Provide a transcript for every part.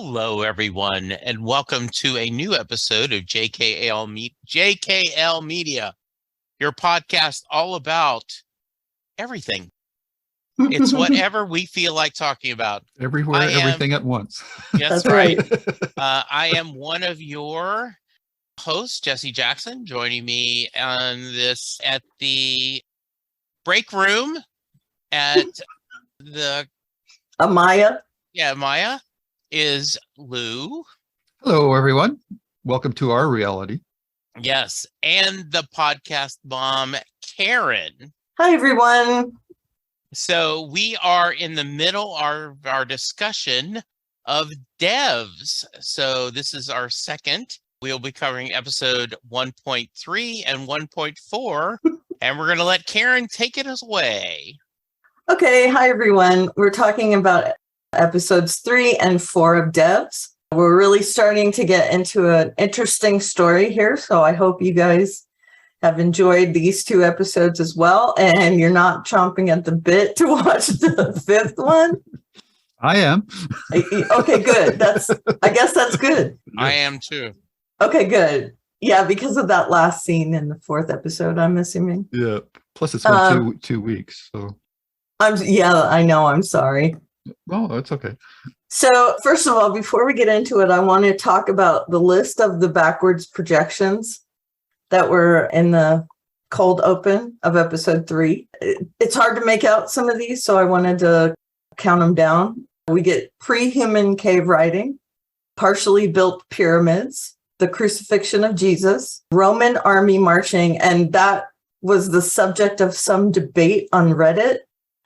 Hello, everyone, and welcome to a new episode of JKL Media, your podcast all about everything. It's whatever we feel like talking about. Everywhere, everything at once. Yes, that's right. I am one of your hosts, Jesse Jackson, joining me on this at the break room at the Amaya. Yeah, Amaya is Lou. Hello, everyone. Welcome to our reality. Yes, and the podcast mom, Karen. Hi, everyone. So we are in the middle of our discussion of devs. So this is our second. We'll be covering episode 1.3 and 1.4, and we're going to let Karen take it away. Okay, hi, everyone. We're talking about episodes 3 and 4 of devs. We're really starting to get into an interesting story here, so I hope you guys have enjoyed these 2 episodes as well, and you're not chomping at the bit to watch the 5th one. I am. Okay, good. I guess that's good. I am too. Okay, good. Yeah, because of that last scene in the 4th episode, I'm assuming. Yeah. Plus, it's been 2 weeks, so. I know. I'm sorry. Oh, it's okay. So, first of all, before we get into it, I want to talk about the list of the backwards projections that were in the cold open of episode 3. It's hard to make out some of these, so I wanted to count them down. We get pre-human cave writing, partially built pyramids, the crucifixion of Jesus, Roman army marching, and that was the subject of some debate on Reddit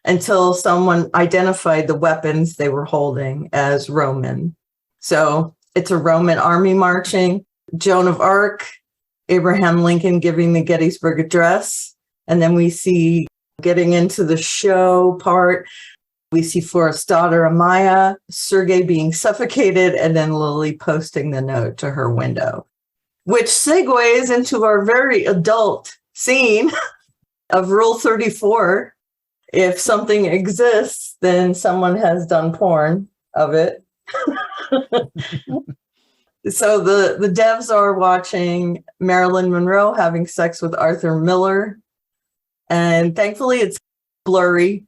until someone identified the weapons they were holding as Roman. So it's a Roman army marching, Joan of Arc, Abraham Lincoln giving the Gettysburg Address. And then we see, getting into the show part, we see Forrest's daughter, Amaya, Sergei being suffocated, and then Lily posting the note to her window, which segues into our very adult scene of Rule 34. If something exists, then someone has done porn of it. So the devs are watching Marilyn Monroe having sex with Arthur Miller. And thankfully it's blurry,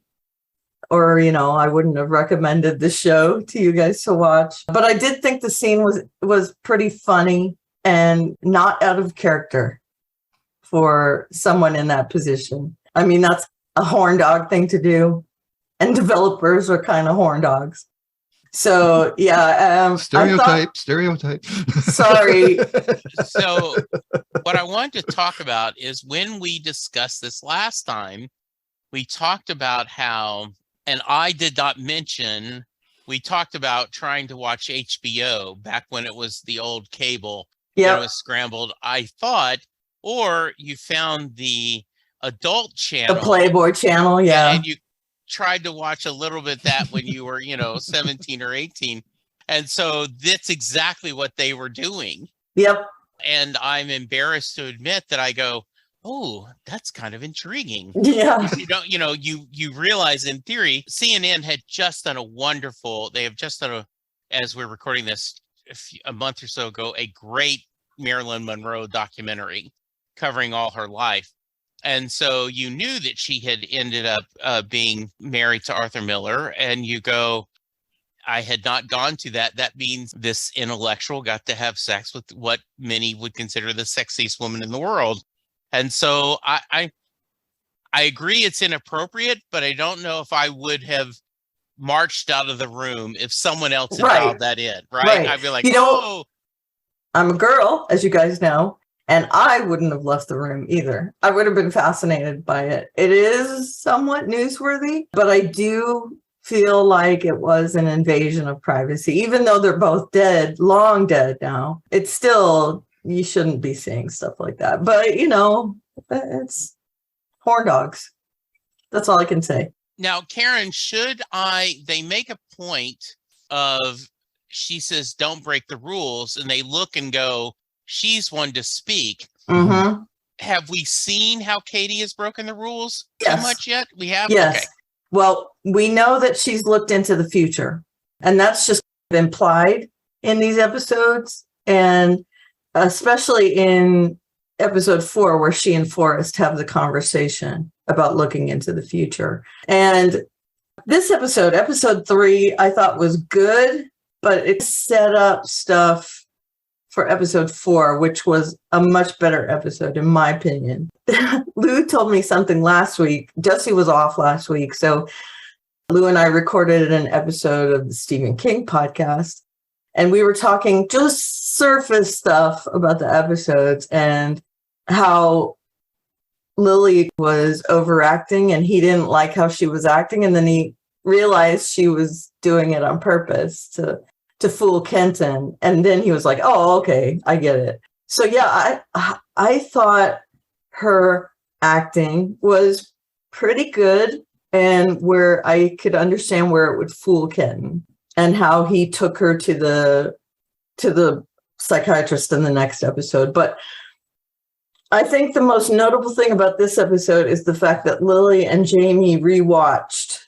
or, I wouldn't have recommended the show to you guys to watch. But I did think the scene was pretty funny and not out of character for someone in that position. I mean, that's a horn dog thing to do, and developers are kind of horn dogs. So yeah, stereotype. Sorry. So what I wanted to talk about is when we discussed this last time, we talked about how, and I did not mention, we talked about trying to watch HBO back when it was the old cable. Yeah, it was scrambled. I thought, or you found the adult channel, the Playboy channel, yeah, and you tried to watch a little bit that when you were 17 or 18, and so that's exactly what they were doing. Yep. And I'm embarrassed to admit that I go, oh, that's kind of intriguing. Yeah. You don't, you realize in theory, CNN had just done as we're recording this a month or so ago, a great Marilyn Monroe documentary covering all her life. And so you knew that she had ended up being married to Arthur Miller, and you go, I had not gone to that. That means this intellectual got to have sex with what many would consider the sexiest woman in the world. And so I agree it's inappropriate, but I don't know if I would have marched out of the room if someone else had dialed that in, right? I'd be like, I'm a girl, as you guys know. And I wouldn't have left the room either. I would have been fascinated by it. It is somewhat newsworthy, but I do feel like it was an invasion of privacy. Even though they're both dead, long dead now, it's still, you shouldn't be seeing stuff like that. But, it's horn dogs. That's all I can say. Now, Karen, they make a point of, she says, don't break the rules. And they look and go, she's one to speak. Mm-hmm. Have we seen how Katie has broken the rules too much yet? We have? Yes. Okay. Well, we know that she's looked into the future, and that's just implied in these episodes, and especially in episode 4, where she and Forrest have the conversation about looking into the future. And this episode 3, I thought was good, but it set up stuff for episode 4, which was a much better episode, in my opinion. Lou told me something last week. Jesse was off last week, so Lou and I recorded an episode of the Stephen King podcast, and we were talking just surface stuff about the episodes and how Lily was overacting and he didn't like how she was acting. And then he realized she was doing it on purpose to fool Kenton. And then he was like, oh, okay, I get it. So yeah, I thought her acting was pretty good, and where I could understand where it would fool Kenton and how he took her to the psychiatrist in the next episode. But I think the most notable thing about this episode is the fact that Lily and Jamie rewatched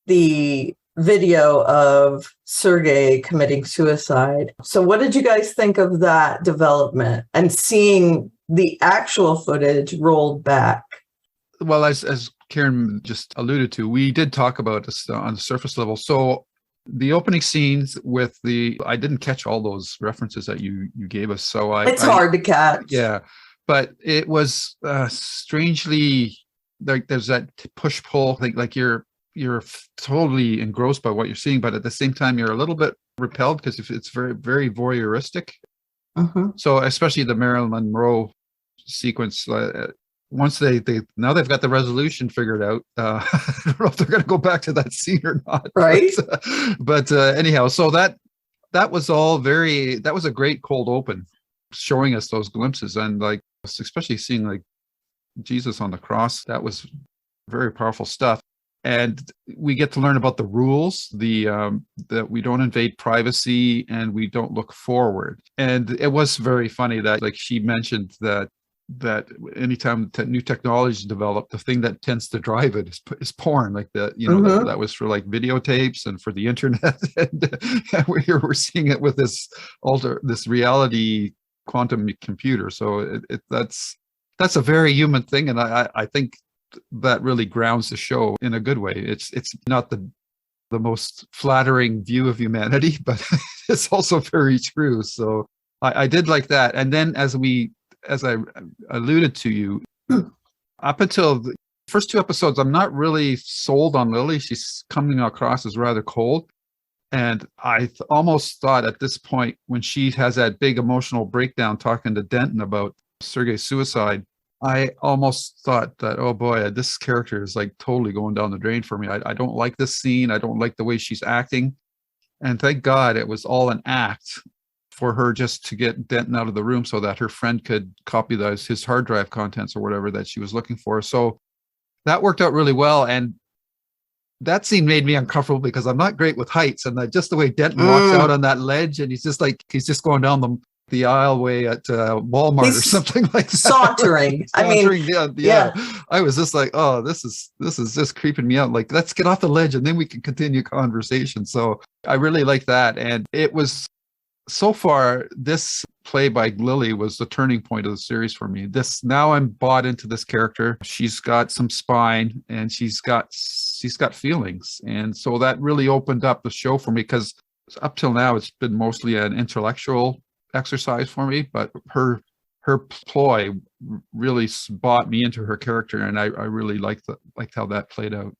the video of Sergei committing suicide. So what did you guys think of that development and seeing the actual footage rolled back? Well, as Karen just alluded to, we did talk about this on the surface level. So the opening scenes with I didn't catch all those references that you gave us. So it's hard to catch. Yeah. But it was strangely like there's that push-pull thing, like you're totally engrossed by what you're seeing, but at the same time you're a little bit repelled because it's very, very voyeuristic. So especially the Marilyn Monroe sequence, once now they've got the resolution figured out. I don't know if they're going to go back to that scene or not. Right. But anyhow, so that was all that was a great cold open, showing us those glimpses, and like especially seeing like Jesus on the cross. That was very powerful stuff. And we get to learn about the rules, that we don't invade privacy and we don't look forward. And it was very funny that like she mentioned that anytime new technology is developed, the thing that tends to drive it is porn. Like that was for like videotapes and for the internet. And we're seeing it with this reality quantum computer. So that's a very human thing, and I think that really grounds the show in a good way. It's not the most flattering view of humanity, but it's also very true. So I did like that. And then as I alluded to you, up until the first 2 episodes, I'm not really sold on Lily. She's coming across as rather cold. And I almost thought at this point, when she has that big emotional breakdown talking to Denton about Sergei's suicide, I almost thought that, oh boy, this character is like totally going down the drain for me. I don't like this scene. I don't like the way she's acting. And thank God it was all an act for her just to get Denton out of the room so that her friend could copy his hard drive contents or whatever that she was looking for. So that worked out really well. And that scene made me uncomfortable because I'm not great with heights. And just the way Denton walks out on that ledge, and he's just going down the aisleway at Walmart or something like that. Sauntering. Yeah. I was just like, oh, this is just creeping me out. Like, let's get off the ledge and then we can continue conversation. So I really like that. And it was, so far, this play by Lily was the turning point of the series for me. Now I'm bought into this character. She's got some spine and she's got feelings. And so that really opened up the show for me, because up till now it's been mostly an intellectual exercise for me, but her ploy really bought me into her character, and I really liked how that played out.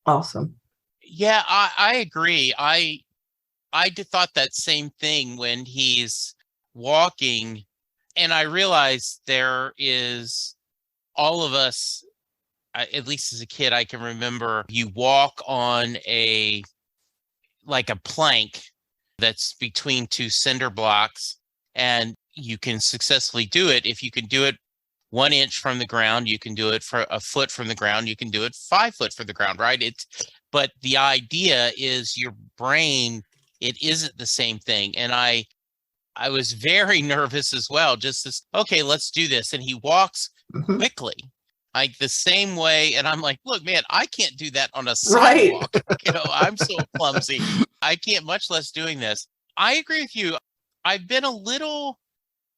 Awesome. Yeah, I agree. I thought that same thing when he's walking, and I realized there is all of us, at least as a kid, I can remember you walk on a plank that's between 2 cinder blocks, and you can successfully do it. If you can do it 1 inch from the ground, you can do it for a foot from the ground, you can do it 5 foot from the ground, right? But the idea is your brain, it isn't the same thing. And I was very nervous as well, just this, okay, let's do this. And he walks quickly, like the same way. And I'm like, look, man, I can't do that on a sidewalk. Right. I'm so clumsy. I can't, much less doing this. I agree with you.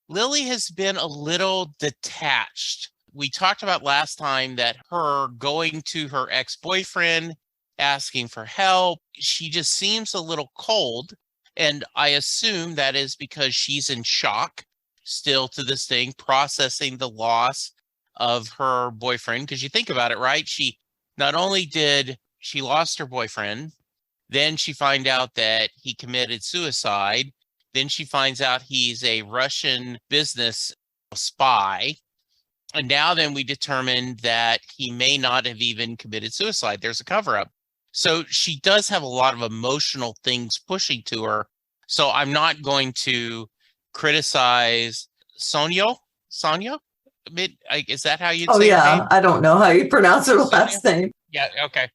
Lily has been a little detached. We talked about last time that her going to her ex-boyfriend, asking for help, she just seems a little cold. And I assume that is because she's in shock still to this thing, processing the loss of her boyfriend. Because you think about it, right? She not only did she lost her boyfriend, then she find out that he committed suicide. Then she finds out he's a Russian business spy. And now then we determined that he may not have even committed suicide. There's a cover-up. So she does have a lot of emotional things pushing to her. So I'm not going to criticize Sonia. Is that how you'd say her name? I don't know how you pronounce her last name. Yeah, okay.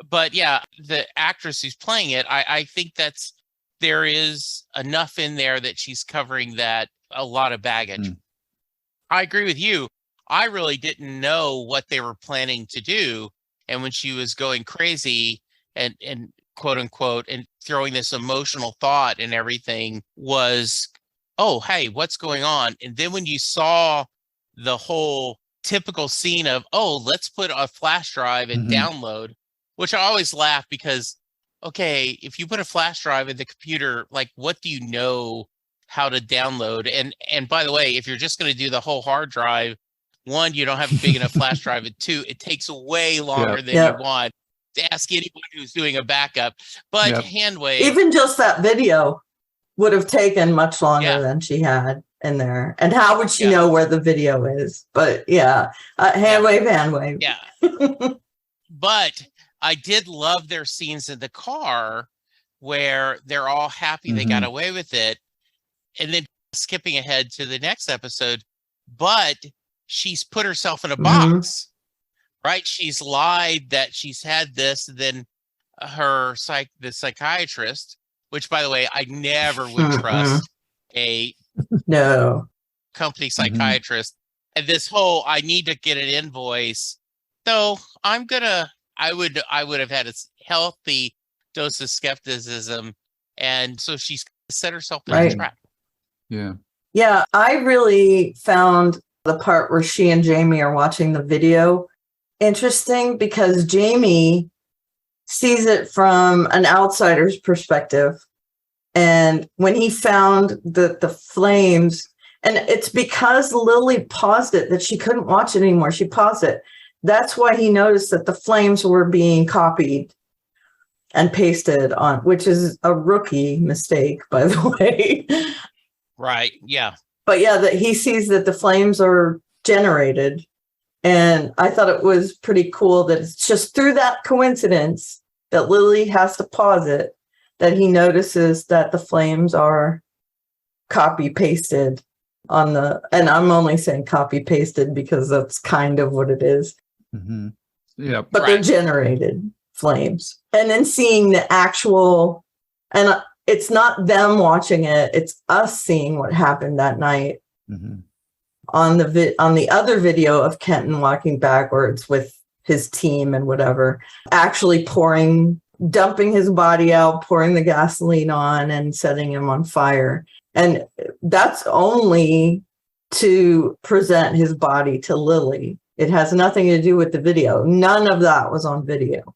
But yeah, the actress who's playing it, I think there is enough in there that she's covering that a lot of baggage. I agree with you. I really didn't know what they were planning to do. And when she was going crazy and quote unquote, and throwing this emotional thought and everything was, oh, hey, what's going on? And then when you saw the whole typical scene of, oh, let's put a flash drive and download, which I always laugh because, okay, if you put a flash drive in the computer, like, what do you know how to download? And by the way, if you're just going to do the whole hard drive, one, you don't have a big enough flash drive, and two, it takes way longer than you want. To ask anyone who's doing a backup. But handwave, even just that video would have taken much longer than she had in there. And how would she know where the video is? But handwave. Yeah. But I did love their scenes in the car where they're all happy they got away with it. And then skipping ahead to the next episode, but she's put herself in a box, right? She's lied that she's had this. Then the psychiatrist, which by the way, I never would trust a company psychiatrist. And this whole, I need to get an invoice. So I would have had a healthy dose of skepticism. And so she's set herself in a trap. Yeah. Yeah. I really found the part where she and Jamie are watching the video interesting because Jamie sees it from an outsider's perspective. And when he found the flames, and it's because Lily paused it that she couldn't watch it anymore. She paused it. That's why he noticed that the flames were being copied and pasted on, which is a rookie mistake, by the way. Right. Yeah. But yeah, that he sees that the flames are generated. And I thought it was pretty cool that it's just through that coincidence that Lily has to pause it, that he notices that the flames are copy pasted on and I'm only saying copy pasted because that's kind of what it is. Yeah. But they're generated flames. And then seeing the actual, and it's not them watching it, it's us seeing what happened that night. On the other video of Kenton walking backwards with his team and whatever, actually dumping his body out, pouring the gasoline on and setting him on fire. And that's only to present his body to Lily. It has nothing to do with the video. None of that was on video.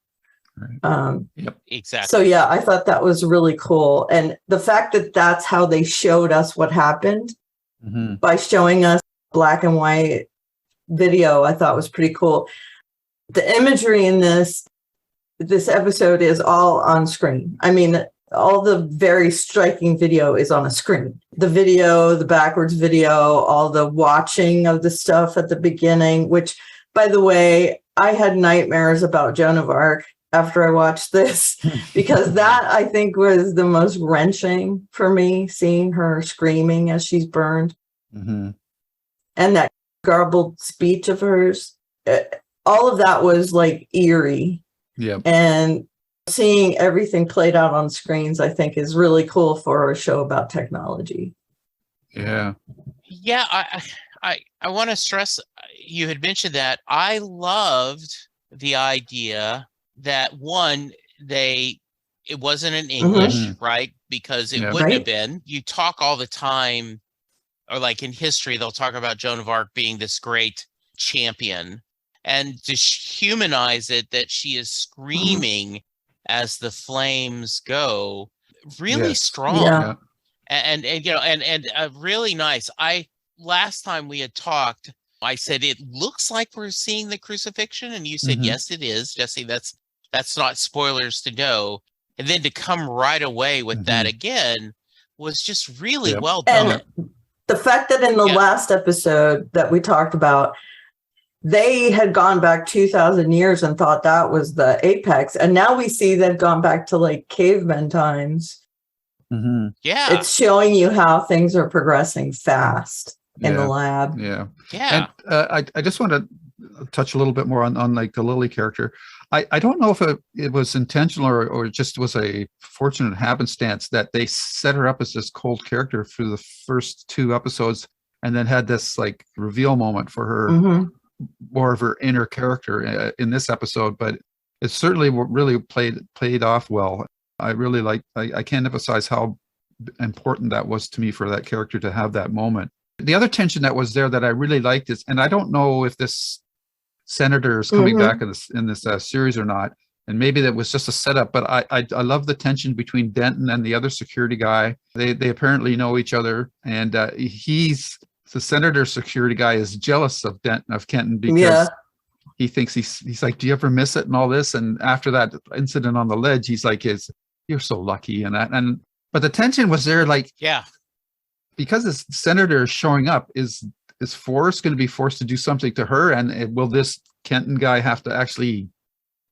Exactly. So yeah, I thought that was really cool. And the fact that that's how they showed us what happened by showing us black and white video, I thought was pretty cool. The imagery in this episode is all on screen. I mean, all the very striking video is on a screen. The video, the backwards video, all the watching of the stuff at the beginning, which, by the way, I had nightmares about Joan of Arc after I watched this, because that, I think, was the most wrenching for me, seeing her screaming as she's burned. And that garbled speech of hers. All of that was like eerie. Yeah. And seeing everything played out on screens, I think, is really cool for a show about technology. Yeah. Yeah. I want to stress, you had mentioned that I loved the idea that one, it it wasn't in English, Mhm. right? Because it Yeah. wouldn't have Right. been. You talk all the time, or like in history, they'll talk about Joan of Arc being this great champion, and to humanize it, that she is screaming as the flames go, really Yes. strong. Yeah. Yeah. And you know, and really nice. Last time we had talked, I said it looks like we're seeing the crucifixion, and you said Mhm. yes, it is, Jesse. That's not spoilers to know. And then to come right away with that Mhm. again was just really Yep. well done. And the fact that in the Yeah. last episode that we talked about, they had gone back 2,000 years and thought that was the apex. And now we see they've gone back to like caveman times. Mhm. Yeah, It's showing you how things are progressing fast in the Yeah. lab. Yeah. yeah. And I just want to touch a little bit more on like the Lily character. I don't know if it was intentional or just was a fortunate happenstance that they set her up as this cold character for the first 2 episodes, and then had this like reveal moment for her, Mhm. more of her inner character in this episode. But it certainly really played off well. I really like. I can't emphasize how important that was to me for that character to have that moment. The other tension that was there that I really liked is, and I don't know if this senator is coming back in this series or not, and maybe that was just a setup. But I love the tension between Denton and the other security guy. They apparently know each other, and he's the senator security guy is jealous of Kenton because Yeah. he thinks he's like, do you ever miss it and all this? And after that incident on the ledge, he's like, you're so lucky and that. And but the tension was there, like, Yeah. because this senator is showing up, is Forrest going to be forced to do something to her? And will this Kenton guy have to actually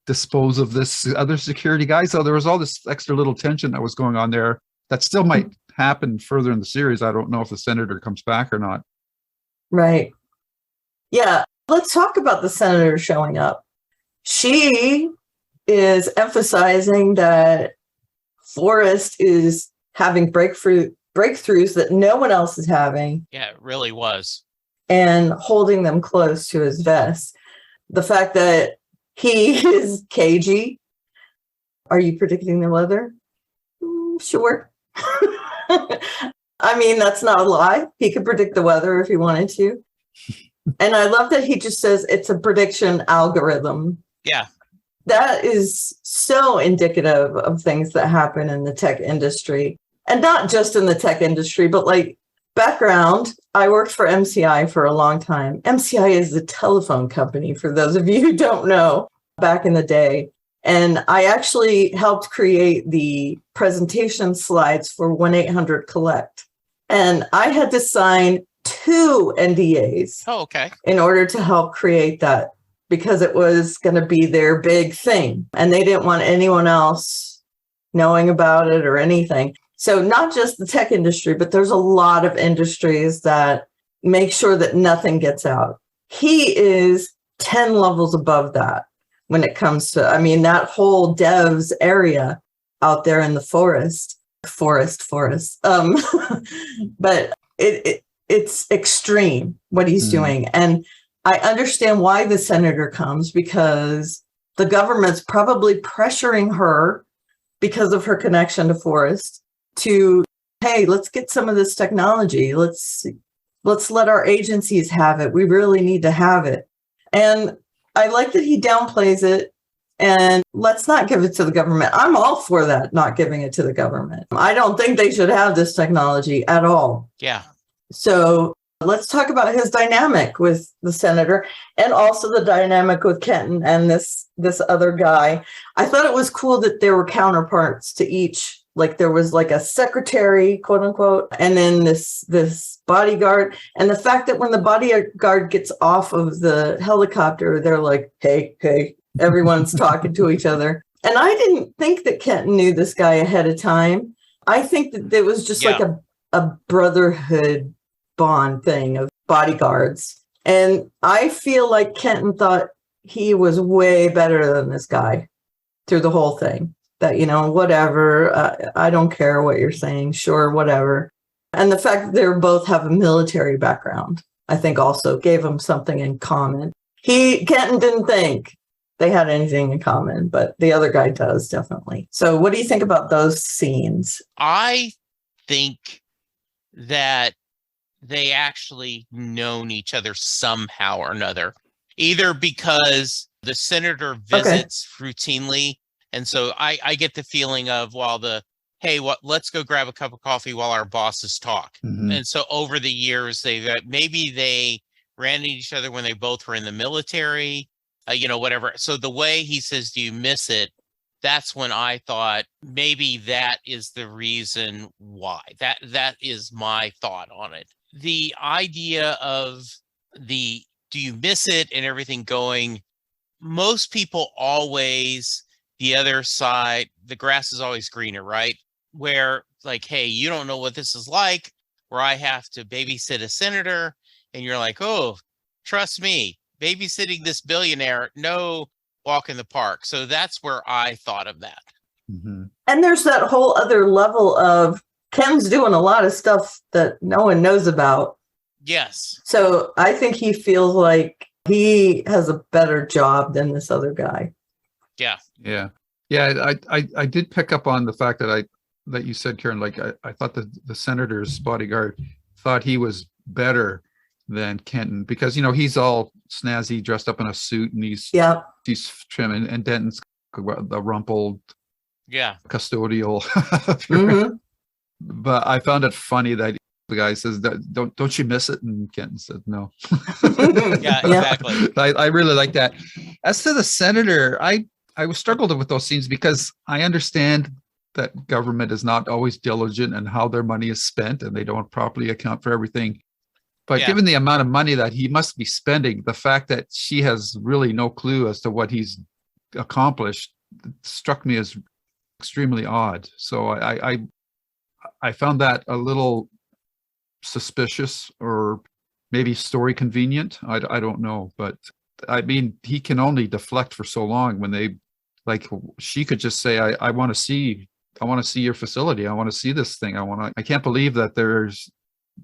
dispose of this other security guy? So there was all this extra little tension that was going on there that still might happen further in the series. I don't know if the senator comes back or not. Right. Yeah. Let's talk about the senator showing up. She is emphasizing that Forrest is having breakthroughs that no one else is having, Yeah, it really was. and holding them close to his vest. The fact that he is cagey. Are you predicting the weather? Sure. I mean, that's not a lie. He could predict the weather if he wanted to. And I love that he just says it's a prediction algorithm. Yeah. That is so indicative of things that happen in the tech industry. And not just in the tech industry, but like background, I worked for MCI for a long time. MCI is the telephone company, for those of you who don't know, back in the day. And I actually helped create the presentation slides for 1-800-COLLECT. And I had to sign 2 NDAs Oh, okay. in order to help create that, because it was going to be their big thing. And they didn't want anyone else knowing about it or anything. So not just the tech industry, but there's a lot of industries that make sure that nothing gets out. He is 10 levels above that when it comes to, I mean, that whole devs area out there in the forest. But it's extreme what he's doing. And I understand why the senator comes, because the government's probably pressuring her because of her connection to Forrest to, hey, let's get some of this technology. Let's let our agencies have it. We really need to have it. And I like that he downplays it, and let's not give it to the government. I'm all for that, not giving it to the government. I don't think they should have this technology at all. Yeah. So let's talk about his dynamic with the senator, and also the dynamic with Kenton and this other guy. I thought it was cool that there were counterparts to each. Like there was like a secretary, quote unquote, and then this bodyguard. And the fact that when the bodyguard gets off of the helicopter, they're like, hey, everyone's talking to each other. And I didn't think that Kenton knew this guy ahead of time. I think that it was just like a brotherhood bond thing of bodyguards. And I feel like Kenton thought he was way better than this guy through the whole thing. That, you know, whatever, I don't care what you're saying, sure, whatever. And the fact that they both have a military background, I think also gave them something in common. Kenton didn't think they had anything in common, but the other guy does definitely. So what do you think about those scenes? I think that they actually known each other somehow or another, either because the senator visits routinely. And so I get the feeling of, hey, let's go grab a cup of coffee while our bosses talk. Mhm. And so over the years, maybe they ran into each other when they both were in the military, whatever. So the way he says, do you miss it? That's when I thought maybe that is the reason why. That is my thought on it. The idea of do you miss it and everything going, most people always, the other side, the grass is always greener, right? Where like, hey, you don't know what this is like, where I have to babysit a senator, and you're like, oh, trust me, babysitting this billionaire, no walk in the park. So that's where I thought of that. Mm-hmm. And there's that whole other level of Ken's doing a lot of stuff that no one knows about. Yes. So I think he feels like he has a better job than this other guy. Yeah. Yeah. Yeah. I did pick up on the fact that you said, Karen, like I thought the senator's bodyguard thought he was better than Kenton, because he's all snazzy, dressed up in a suit, and he's trim, and Denton's the rumpled custodial. Mm-hmm. But I found it funny that the guy says, don't you miss it? And Kenton said no. Yeah, exactly. I really like that. As to the senator, I struggled with those scenes because I understand that government is not always diligent in how their money is spent, and they don't properly account for everything. But given the amount of money that he must be spending, the fact that she has really no clue as to what he's accomplished struck me as extremely odd. So I found that a little suspicious, or maybe story convenient. I don't know, but I mean, he can only deflect for so long. When she could just say, I want to see your facility. I want to see this thing. I can't believe that there's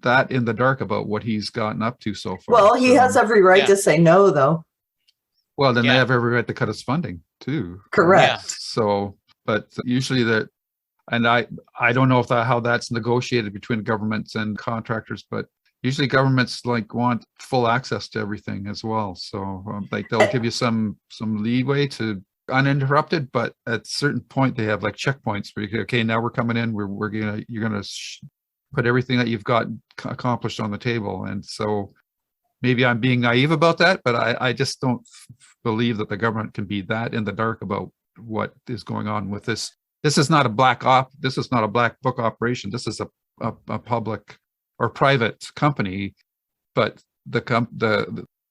that in the dark about what he's gotten up to so far. Well, he has every right to say no, though. Well, then they have every right to cut his funding too. Correct. So, but usually and I don't know how that's negotiated between governments and contractors, but usually governments want full access to everything as well. So they'll give you some leeway to uninterrupted, but at a certain point they have checkpoints where you go, okay, now we're coming in, you're gonna put everything that you've got accomplished on the table. And so maybe I'm being naive about that, but I just don't believe that the government can be that in the dark about what is going on with this. This is not a this is not a black book operation. This is a public or private company, but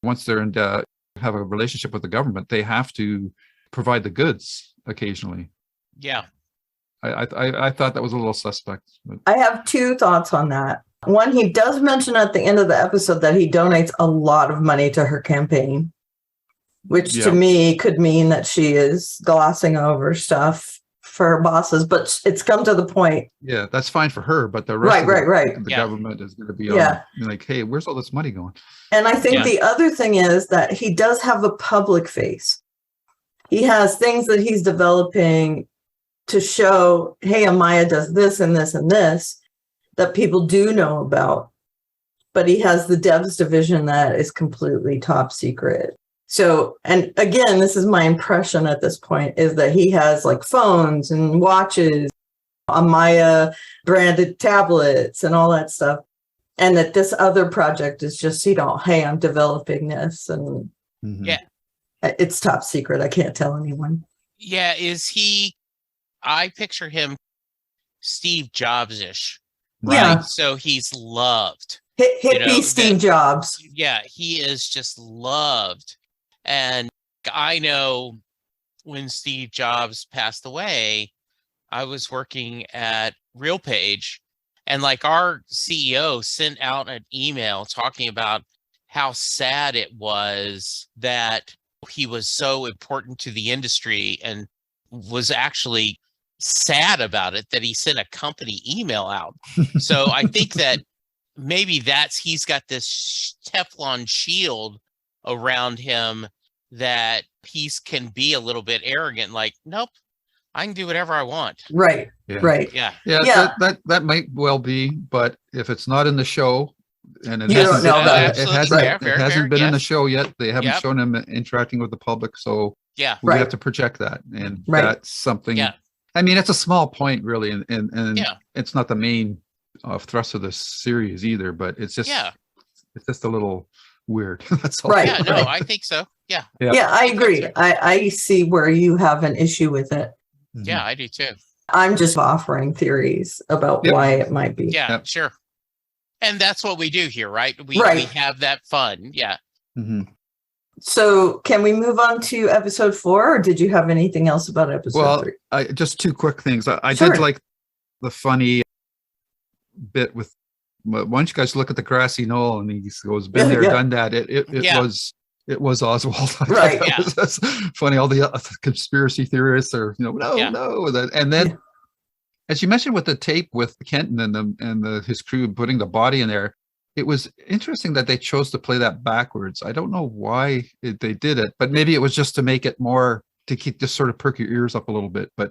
once they're have a relationship with the government, they have to provide the goods occasionally. Yeah. I thought that was a little suspect. But. I have two thoughts on that. One, he does mention at the end of the episode that he donates a lot of money to her campaign, which to me could mean that she is glossing over stuff for her bosses, but it's come to the point. Yeah, that's fine for her, but the rest of the government is going to be like, hey, where's all this money going? And I think the other thing is that he does have a public face. He has things that he's developing to show, hey, Amaya does this and this and this that people do know about. But he has the devs division that is completely top secret. So, and again, this is my impression at this point, is that he has phones and watches, Amaya branded tablets and all that stuff. And that this other project is just, hey, I'm developing this. And it's top secret. I can't tell anyone. Yeah. I picture him Steve Jobs-ish. Right? Yeah. So he's loved. Hippie Steve Jobs. Yeah. He is just loved. And I know when Steve Jobs passed away, I was working at RealPage, and our CEO sent out an email talking about how sad it was that he was so important to the industry, and was actually sad about it that he sent a company email out. So I think that maybe he's got this Teflon shield around him that peace can be a little bit arrogant, like, nope, I can do whatever I want. Right. Yeah. Right. Yeah. Yeah. That might well be, but if it's not in the show, and it You don't hasn't, know about it. Absolutely hasn't, fair, it fair, hasn't fair, been in the yes. show yet. They haven't Yep. shown him interacting with the public, so Yeah. we Right. have to project that, and Right. that's something. Yeah. I mean, it's a small point, really, and Yeah. it's not the main thrust of the series either. But it's just, Yeah. it's just a little weird. That's all. Right. Yeah. No, right. I think so. Yeah. Yeah. Yeah, I agree. That's I see where you have an issue with it. Mhm. Yeah, I do too. I'm just offering theories about Yep. why it might be. Yeah, Yep. sure. And that's what we do here, right? We Right. have that fun. Yeah. Mhm. So can we move on to episode 4, or did you have anything else about episode Well, 3? just two quick things. I Sure. did like the funny bit with, why don't you guys look at the grassy knoll, and he goes, been there, Yeah. done that. It Yeah. was Oswald. I thought Right. that Yeah. was- that's funny. All the conspiracy theorists are, no, Yeah. no. And then, Yeah. as you mentioned with the tape with Kenton and his crew putting the body in there, it was interesting that they chose to play that backwards. I don't know why they did it, but maybe it was just to make it more, to keep, just sort of perk your ears up a little bit. But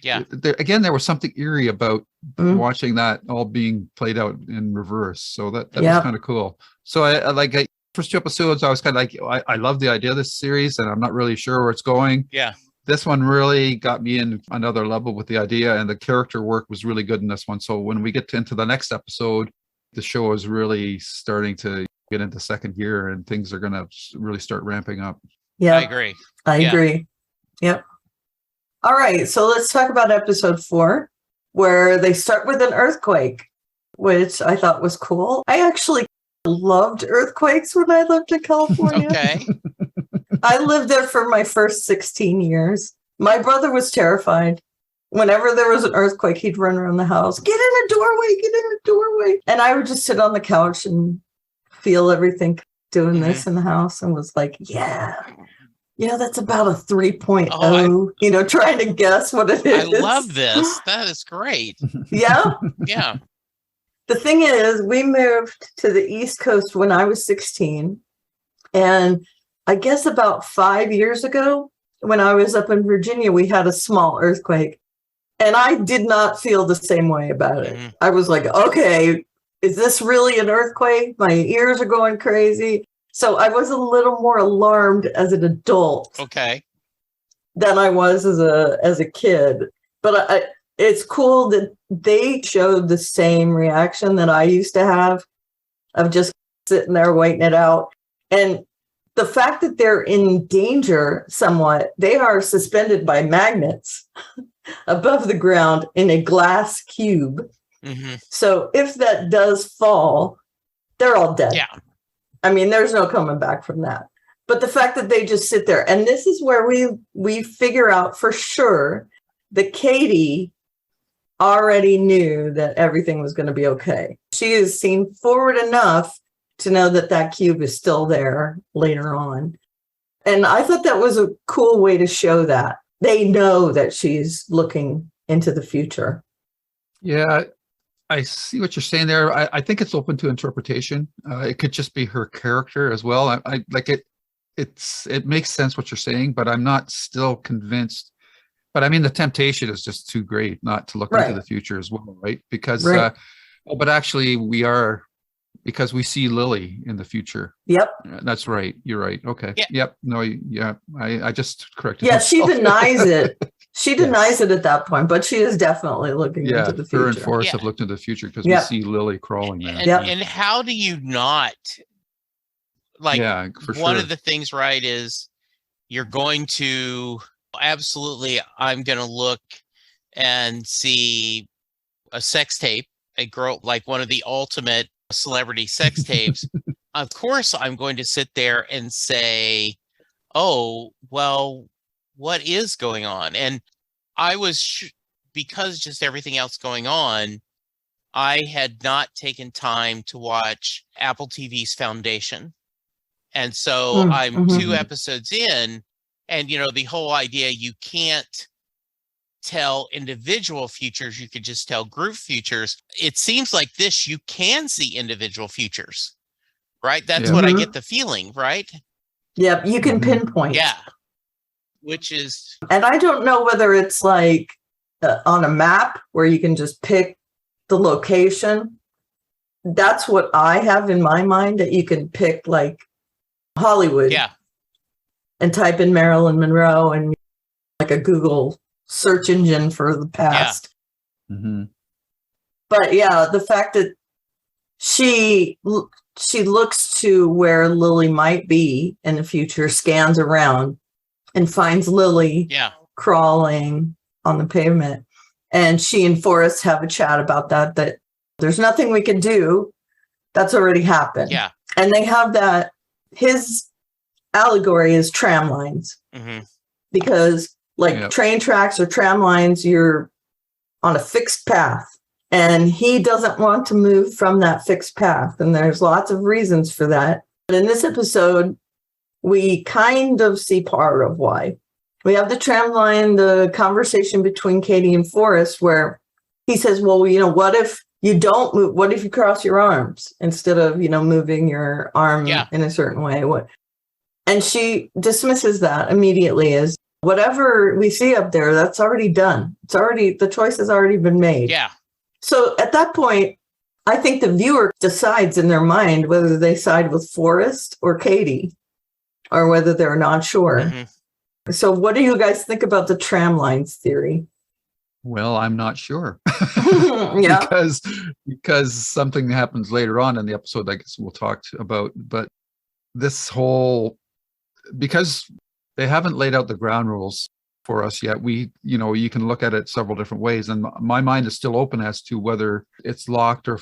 Yeah. there was something eerie about Mhm. watching that all being played out in reverse. So that Yeah. was kind of cool. So I first 2 episodes, I was kind of like, I love the idea of this series, and I'm not really sure where it's going. Yeah. This one really got me in another level with the idea, and the character work was really good in this one. So when we get into the next episode, the show is really starting to get into second gear, and things are going to really start ramping up. Yeah, I agree. I Yeah. agree. Yep. All right, so let's talk about episode 4, where they start with an earthquake, which I thought was cool. I actually loved earthquakes when I lived in California. Okay. I lived there for my first 16 years. My brother was terrified. Whenever there was an earthquake, he'd run around the house, get in a doorway, get in a doorway. And I would just sit on the couch and feel everything doing this in the house, and was like, yeah, that's about a 3.0, trying to guess what it I is. love this. That is great. Yeah. Yeah. The thing is, we moved to the East Coast when I was 16. And I guess about 5 years ago, when I was up in Virginia, we had a small earthquake. And I did not feel the same way about it. Mhm. I was like, okay, is this really an earthquake? My ears are going crazy. So I was a little more alarmed as an adult Okay. than I was as a kid. But it's cool that they showed the same reaction that I used to have, of just sitting there waiting it out. And the fact that they're in danger somewhat, they are suspended by magnets above the ground in a glass cube. Hmm. So if that does fall, they're all dead. Yeah. I mean, there's no coming back from that. But the fact that they just sit there, and this is where we figure out for sure that Katie already knew that everything was going to be okay. She has seen forward enough to know that that cube is still there later on. And I thought that was a cool way to show that. They know that she's looking into the future. Yeah, I see what you're saying there. I think it's open to interpretation. It could just be her character as well. I like it. It makes sense what you're saying, but I'm not still convinced. But I mean, the temptation is just too great not to look Right. into the future as well, right? Because, Right. But actually we are, because we see Lily in the future. Yep. That's right. You're right. Okay. Yeah. Yep. No. Yeah. I just corrected. Yeah, she myself. denies it. She denies it at that point, but she is definitely looking Yeah, into the her and future. Forrest Yeah. have looked into the future because Yeah. we see Lily crawling there. And, Yep. and how do you not, like, yeah, for one sure. of the things, right, is you're going to, absolutely, I'm going to look and see a sex tape, a girl, like one of the ultimate celebrity sex tapes. Of course, I'm going to sit there and say, oh, well, what is going on? And I was, because just everything else going on, I had not taken time to watch Apple TV's Foundation. And so I'm 2 episodes in, and, the whole idea, you can't tell individual futures, you could just tell group futures. It seems like this, you can see individual futures, right? That's Yeah. what I Mhm. get the feeling, right? Yep, you can pinpoint. Yeah. Which is... And I don't know whether it's like on a map where you can just pick the location. That's what I have in my mind, that you can pick like Hollywood. Yeah. And type in Marilyn Monroe and like a Google search engine for the past. Yeah. Mm-hmm. But yeah, the fact that she looks to where Lily might be in the future, scans around and finds Lily crawling on the pavement. And she and Forrest have a chat about that there's nothing we can do. That's already happened. Yeah. And they have that, his allegory is tram lines. Mm-hmm. Because like train tracks or tram lines, you're on a fixed path. And he doesn't want to move from that fixed path. And there's lots of reasons for that. But in this episode, we kind of see part of why. We have the tram line, the conversation between Katie and Forrest, where he says, well, what if you don't move? What if you cross your arms instead of, moving your arm in a certain way? And she dismisses that immediately as whatever we see up there, that's already done. The choice has already been made. Yeah. So at that point, I think the viewer decides in their mind whether they side with Forrest or Katie, or whether they're not sure. Mm-hmm. So what do you guys think about the tram lines theory? Well, I'm not sure. Yeah. because something happens later on in the episode, I guess we'll talk about. But this whole, because they haven't laid out the ground rules for us yet, you can look at it several different ways, and my mind is still open as to whether it's locked or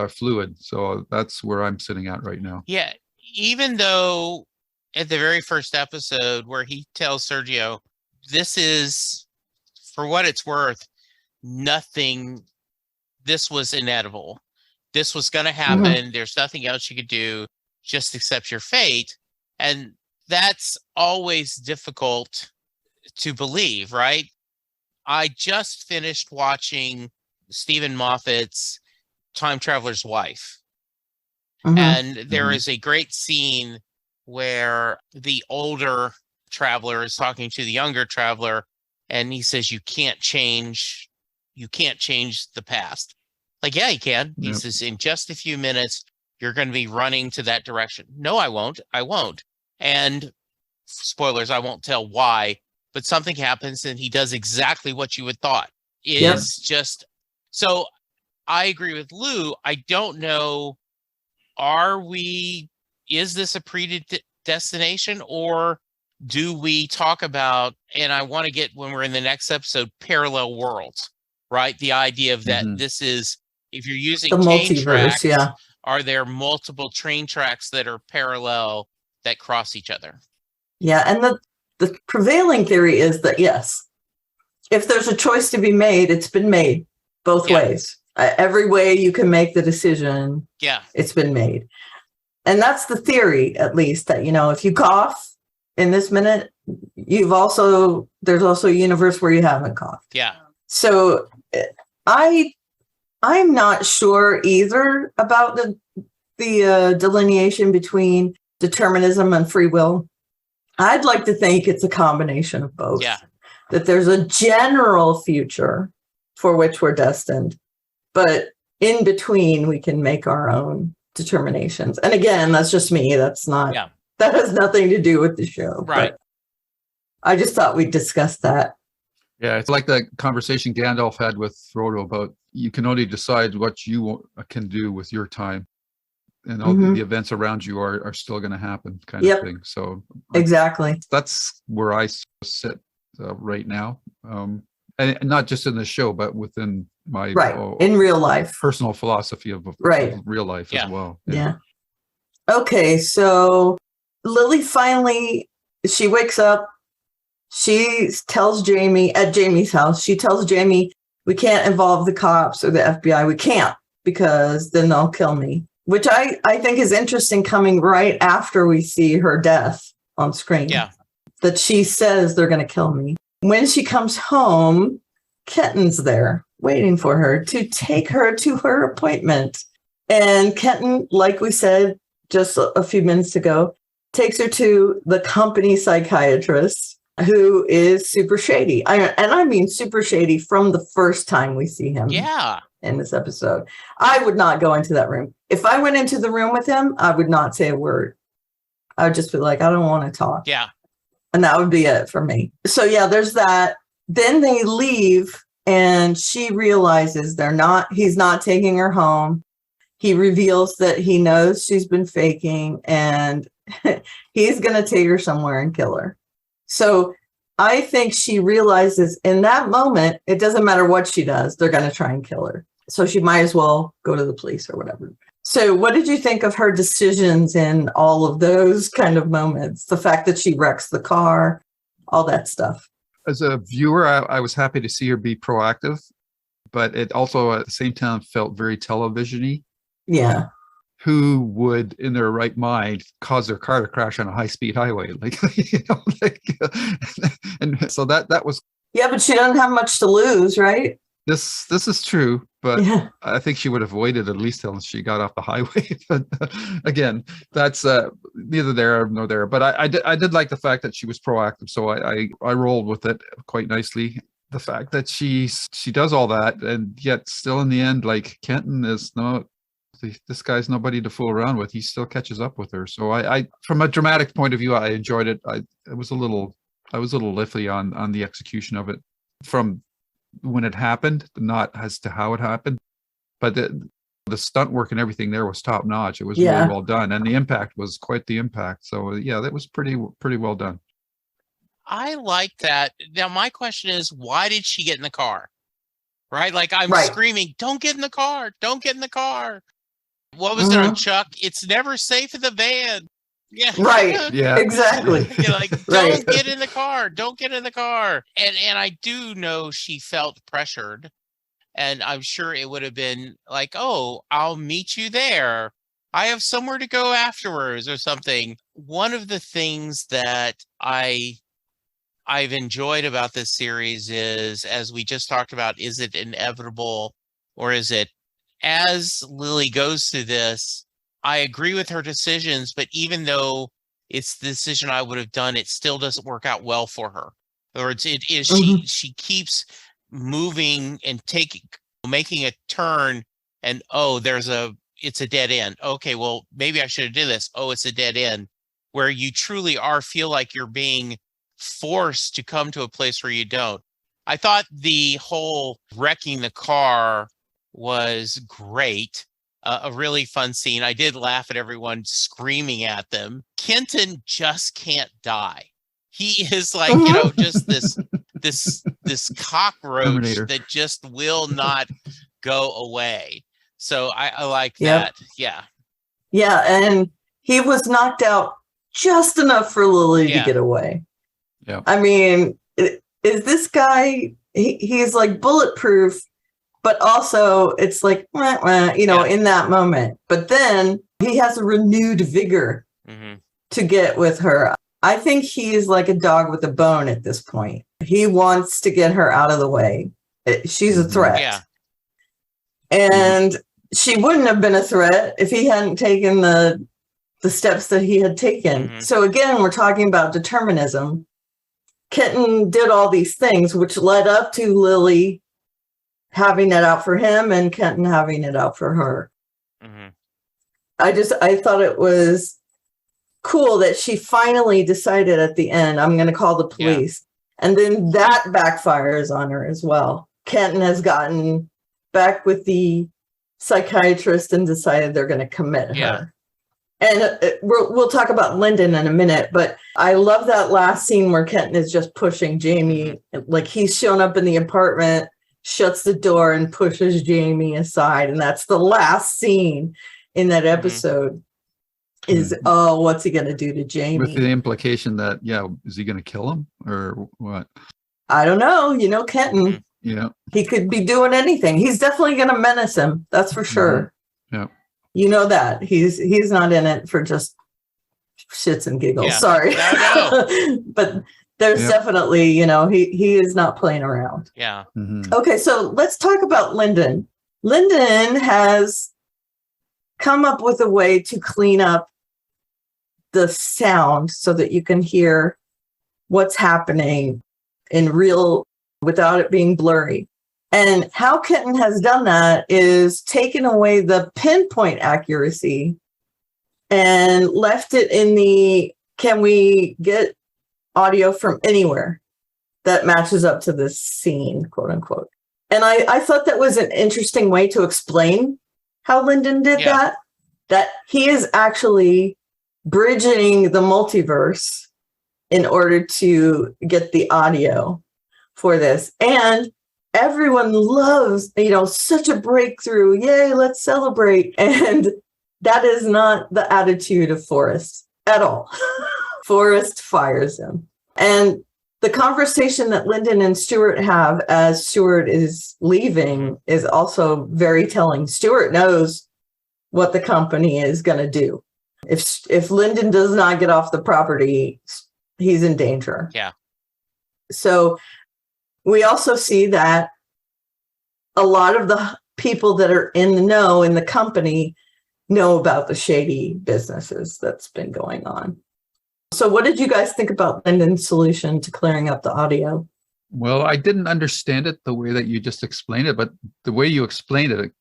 fluid. So that's where I'm sitting at right now. Yeah, even though at the very first episode where he tells Sergio, this is, for what it's worth, nothing, this was inedible. This was going to happen. Mm-hmm. There's nothing else you could do. Just accept your fate. And that's always difficult to believe, right? I just finished watching Stephen Moffat's Time Traveler's Wife. Mm-hmm. And there is a great scene where the older traveler is talking to the younger traveler, and he says, you can't change the past. Like, yeah, you can. He says, in just a few minutes, you're going to be running to that direction. No, I won't. And spoilers, I won't tell why, but something happens and he does exactly what you would thought. It's just, so I agree with Lou. I don't know, is this a predestination, or do we talk about, and I want to get, when we're in the next episode, parallel worlds, right? The idea of that this is, if you're using the train multiverse, tracks, are there multiple train tracks that are parallel that cross each other? Yeah, and the prevailing theory is that, yes, if there's a choice to be made, it's been made both ways. Every way you can make the decision, it's been made. And that's the theory, at least, that, if you cough in this minute, there's also a universe where you haven't coughed. Yeah. So I'm not sure either about the delineation between determinism and free will. I'd like to think it's a combination of both. Yeah. That there's a general future for which we're destined, but in between we can make our own determinations. And again, that's just me. That's not, that has nothing to do with the show. Right. I just thought we'd discuss that. Yeah, it's like that conversation Gandalf had with Frodo about you can only decide what you can do with your time, and all the events around you are still going to happen, kind of thing. So exactly, that's where I sit right now, and not just in the show, but within my in real life personal philosophy of real life as well. Yeah. Okay, so Lily finally, she wakes up. She tells Jamie at Jamie's house, she tells Jamie, we can't involve the cops or the FBI. We can't, because then they'll kill me, which I think is interesting, coming right after we see her death on screen. Yeah. That she says they're going to kill me. When she comes home, Kenton's there waiting for her to take her to her appointment. And Kenton, like we said just a few minutes ago, takes her to the company psychiatrist, who is super shady. I mean super shady from the first time we see him. Yeah. In this episode. I would not go into that room. If I went into the room with him, I would not say a word. I would just be like, I don't want to talk. Yeah. And that would be it for me. So yeah, there's that. Then they leave and she realizes he's not taking her home. He reveals that he knows she's been faking and he's going to take her somewhere and kill her. So I think she realizes in that moment, it doesn't matter what she does, they're going to try and kill her. So she might as well go to the police or whatever. So what did you think of her decisions in all of those kind of moments? The fact that she wrecks the car, all that stuff. As a viewer, I was happy to see her be proactive, but it also at the same time felt very television-y. Yeah. Who would, in their right mind, cause their car to crash on a high-speed highway? And so that was. Yeah, but she doesn't have much to lose, right? This is true, but yeah. I think she would have waited at least till she got off the highway. But again, that's neither there nor there. But I did like the fact that she was proactive, so I rolled with it quite nicely. The fact that she does all that, and yet still in the end, like Kenton is not. This guy's nobody to fool around with. He still catches up with her. So I from a dramatic point of view, I enjoyed it. I was a little iffy on the execution of it from when it happened, not as to how it happened, but the stunt work and everything there was top notch. It was really well done, and the impact was quite the impact. So yeah, that was pretty well done. I like that. Now my question is, why did she get in the car? Right? Like I'm screaming, don't get in the car, don't get in the car. What was there on Chuck? It's never safe in the van. Yeah. Right. Yeah. Exactly. You're like, don't get in the car. Don't get in the car. And I do know she felt pressured. And I'm sure it would have been like, oh, I'll meet you there. I have somewhere to go afterwards or something. One of the things that I've enjoyed about this series is, as we just talked about, is it inevitable or is it? As Lily goes through this, I agree with her decisions, but even though it's the decision I would have done, it still doesn't work out well for her. In other words, it is she keeps moving and making a turn, and it's a dead end. Okay, well maybe I should have did this. Oh, it's a dead end, where you truly feel like you're being forced to come to a place where you don't. I thought the whole wrecking the car was great. A really fun scene. I did laugh at everyone screaming at them. Kenton just can't die. He is like, just this cockroach Terminator. that just will not go away. So I like that. Yeah. Yeah. And he was knocked out just enough for Lily to get away. Yeah. I mean, is this guy, he's like bulletproof, but also it's like, in that moment. But then he has a renewed vigor to get with her. I think he's like a dog with a bone at this point. He wants to get her out of the way. She's a threat. Yeah. And she wouldn't have been a threat if he hadn't taken the steps that he had taken. So again, we're talking about determinism. Kenton did all these things, which led up to Lily having it out for him and Kenton having it out for her. I thought it was cool that she finally decided at the end, I'm going to call the police. And then that backfires on her as well. Kenton has gotten back with the psychiatrist and decided they're going to commit her. And we'll talk about Lyndon in a minute, but I love that last scene where Kenton is just pushing Jamie. Like he's shown up in the apartment, shuts the door and pushes Jamie aside. And that's the last scene in that episode is, what's he going to do to Jamie? With the implication that, is he going to kill him or what? I don't know. Kenton, he could be doing anything. He's definitely going to menace him. That's for sure. Yeah. You know that he's not in it for just shits and giggles. Yeah. Sorry. No. But there's definitely, he is not playing around. Yeah. Okay, so let's talk about Lyndon. Lyndon has come up with a way to clean up the sound so that you can hear what's happening in real without it being blurry. And how Kenton has done that is taken away the pinpoint accuracy and left it in the, can we get audio from anywhere that matches up to this scene, quote unquote. And I thought that was an interesting way to explain how Lyndon did that he is actually bridging the multiverse in order to get the audio for this. And everyone loves, such a breakthrough. Yay, let's celebrate. And that is not the attitude of Forrest at all. Forrest fires him. And the conversation that Lyndon and Stuart have as Stuart is leaving is also very telling. Stuart knows what the company is going to do. If Lyndon does not get off the property, he's in danger. Yeah. So we also see that a lot of the people that are in the know in the company know about the shady businesses that's been going on. So what did you guys think about Lyndon's solution to clearing up the audio? Well, I didn't understand it the way that you just explained it, but the way you explained it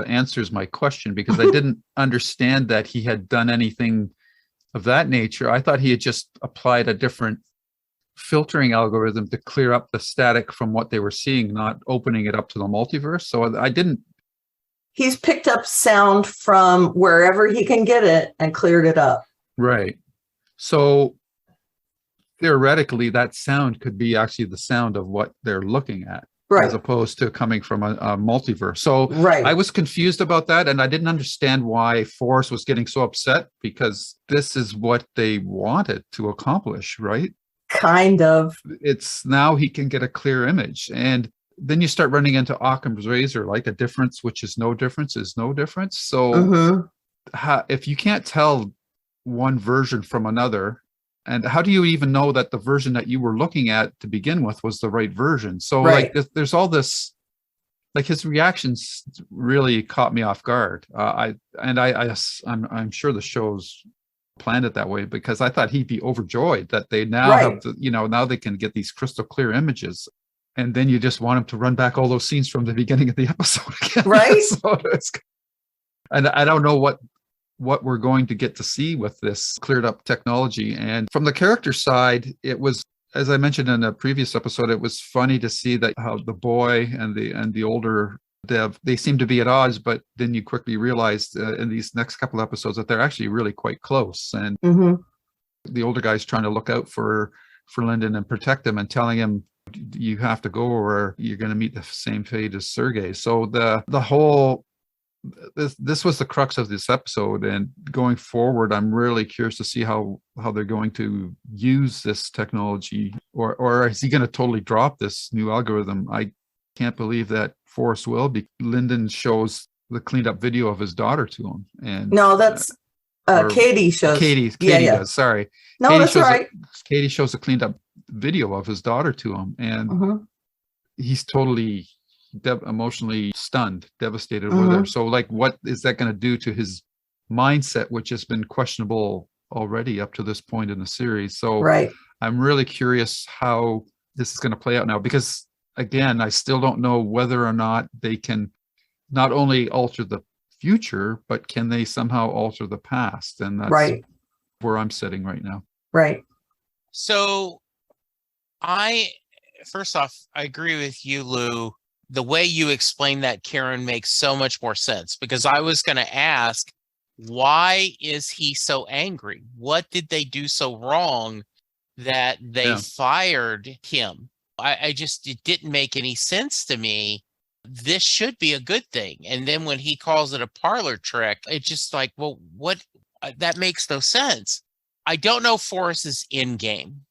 answers my question, because I didn't understand that he had done anything of that nature. I thought he had just applied a different filtering algorithm to clear up the static from what they were seeing, not opening it up to the multiverse. So I didn't. He's picked up sound from wherever he can get it and cleared it up. Right. So theoretically, that sound could be actually the sound of what they're looking at, right, as opposed to coming from a multiverse. So right. I was confused about that, and I didn't understand why Forrest was getting so upset, because this is what they wanted to accomplish, right? Kind of. It's now he can get a clear image. And then you start running into Occam's razor, like a difference which is no difference is no difference. So if you can't tell one version from another, and how do you even know that the version that you were looking at to begin with was the right version? So like there's all this, like his reactions really caught me off guard. I'm sure the show's planned it that way, because I thought he'd be overjoyed that they now have now they can get these crystal clear images. And then you just want him to run back all those scenes from the beginning of the episode again. Right. And I don't know what we're going to get to see with this cleared up technology. And from the character side, it was, as I mentioned in a previous episode, it was funny to see that how the boy and the older Dev, they seem to be at odds, but then you quickly realize in these next couple episodes that they're actually really quite close. And the older guy's trying to look out for Lyndon and protect him, and telling him, you have to go or you're going to meet the same fate as Sergei. So the whole, this was the crux of this episode. And going forward, I'm really curious to see how they're going to use this technology, or is he going to totally drop this new algorithm? I can't believe that Forrest will. Lyndon shows the cleaned up video of his daughter to him. And no, that's Katie shows. Katie does. Sorry. No, Katie that's right. Katie shows a cleaned up video of his daughter to him, and he's totally emotionally stunned, devastated with her. So like, what is that going to do to his mindset, which has been questionable already up to this point in the series? So I'm really curious how this is going to play out now, because again, I still don't know whether or not they can not only alter the future, but can they somehow alter the past? And that's where I'm sitting right now. Right. So first off, I agree with you, Lou. The way you explain that, Karen, makes so much more sense, because I was going to ask, why is he so angry? What did they do so wrong that they fired him? It didn't make any sense to me. This should be a good thing. And then when he calls it a parlor trick, it's just like, well, what? That makes no sense. I don't know Forrest's end game.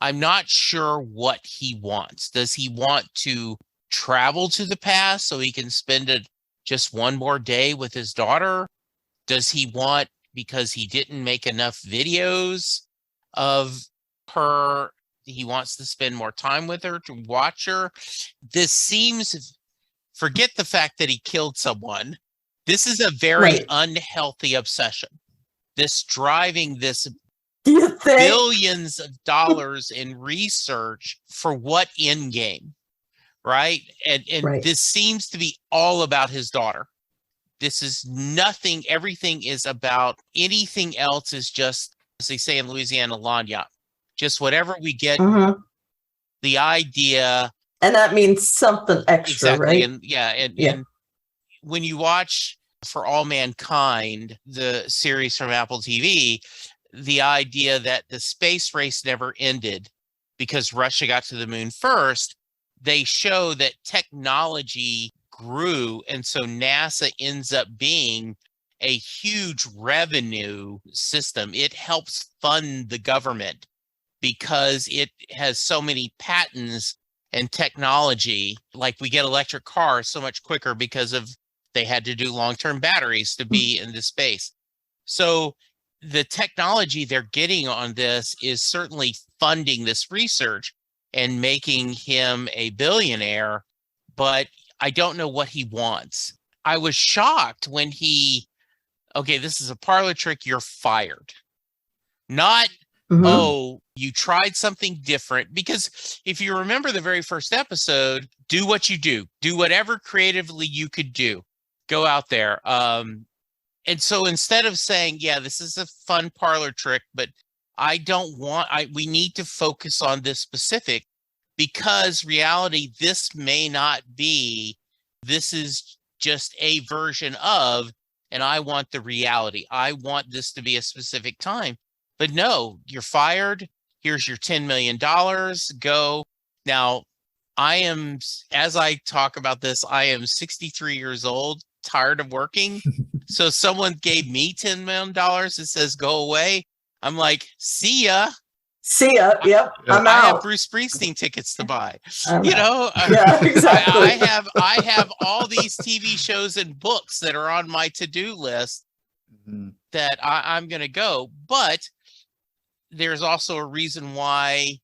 I'm not sure what he wants. Does he want to travel to the past so he can spend just one more day with his daughter? Does he want, because he didn't make enough videos of her, he wants to spend more time with her, to watch her? This seems, forget the fact that he killed someone. This is a very unhealthy obsession. This driving this Do you think? billions of dollars in research for what end game, right? And Right. this seems to be all about his daughter. This is nothing. Everything is about anything else is just, as they say in Louisiana, lagniappe. Just whatever we get, Mhm. the idea. And that means something extra, Exactly. right? And yeah, Yeah. and when you watch For All Mankind, the series from Apple TV, the idea that the space race never ended because Russia got to the moon first, they show that technology grew. And so NASA ends up being a huge revenue system. It helps fund the government because it has so many patents and technology. Like we get electric cars so much quicker because of they had to do long-term batteries to be in this space. So the technology they're getting on this is certainly funding this research and making him a billionaire, but I don't know what he wants. I was shocked when okay, this is a parlor trick, you're fired. Not, Mhm. oh, you tried something different. Because if you remember the very first episode, do what you do. Do whatever creatively you could do. Go out there. And so instead of saying, yeah, this is a fun parlor trick, but we need to focus on this specific, because reality, this may not be, this is just a version of, and I want the reality. I want this to be a specific time. But no, you're fired. Here's your $10 million. Go. Now, as I talk about this, I am 63 years old, tired of working. So someone gave me $10 million and says, go away. I'm like, see ya. See ya. Yep. I'm I have out. Bruce Springsteen tickets to buy. I'm You out. know, Yeah, exactly. I have all these TV shows and books that are on my to-do list that I'm going to go. But there's also a reason why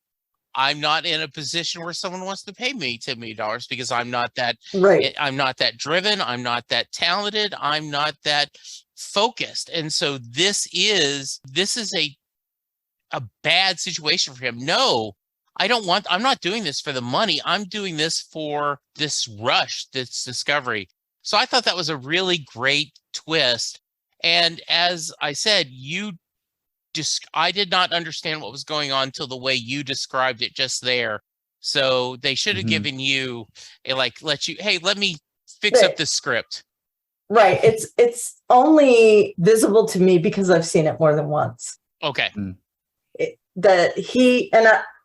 I'm not in a position where someone wants to pay me $10 million, because I'm not that Right. I'm not that driven. I'm not that talented. I'm not that focused. And so this is a bad situation for him. No, I'm not doing this for the money. I'm doing this for this rush, this discovery. So I thought that was a really great twist. And as I said, I did not understand what was going on until the way you described it just there. So they should have given you let me fix up the script. Right. It's only visible to me because I've seen it more than once. Okay.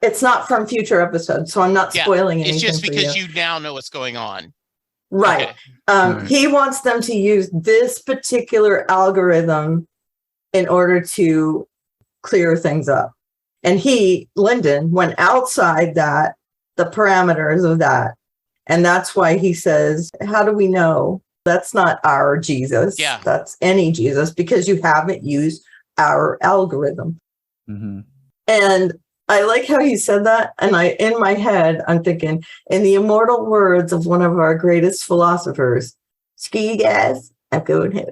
It's not from future episodes, so I'm not spoiling anything. It's just for because you now know what's going on. Right. Okay. He wants them to use this particular algorithm in order to clear things up. And Lyndon, went outside the parameters of that. And that's why he says, how do we know that's not our Jesus? Yeah. That's any Jesus, because you haven't used our algorithm. Mm-hmm. And I like how he said that. And in my head, I'm thinking, in the immortal words of one of our greatest philosophers, ski gas, echoed him.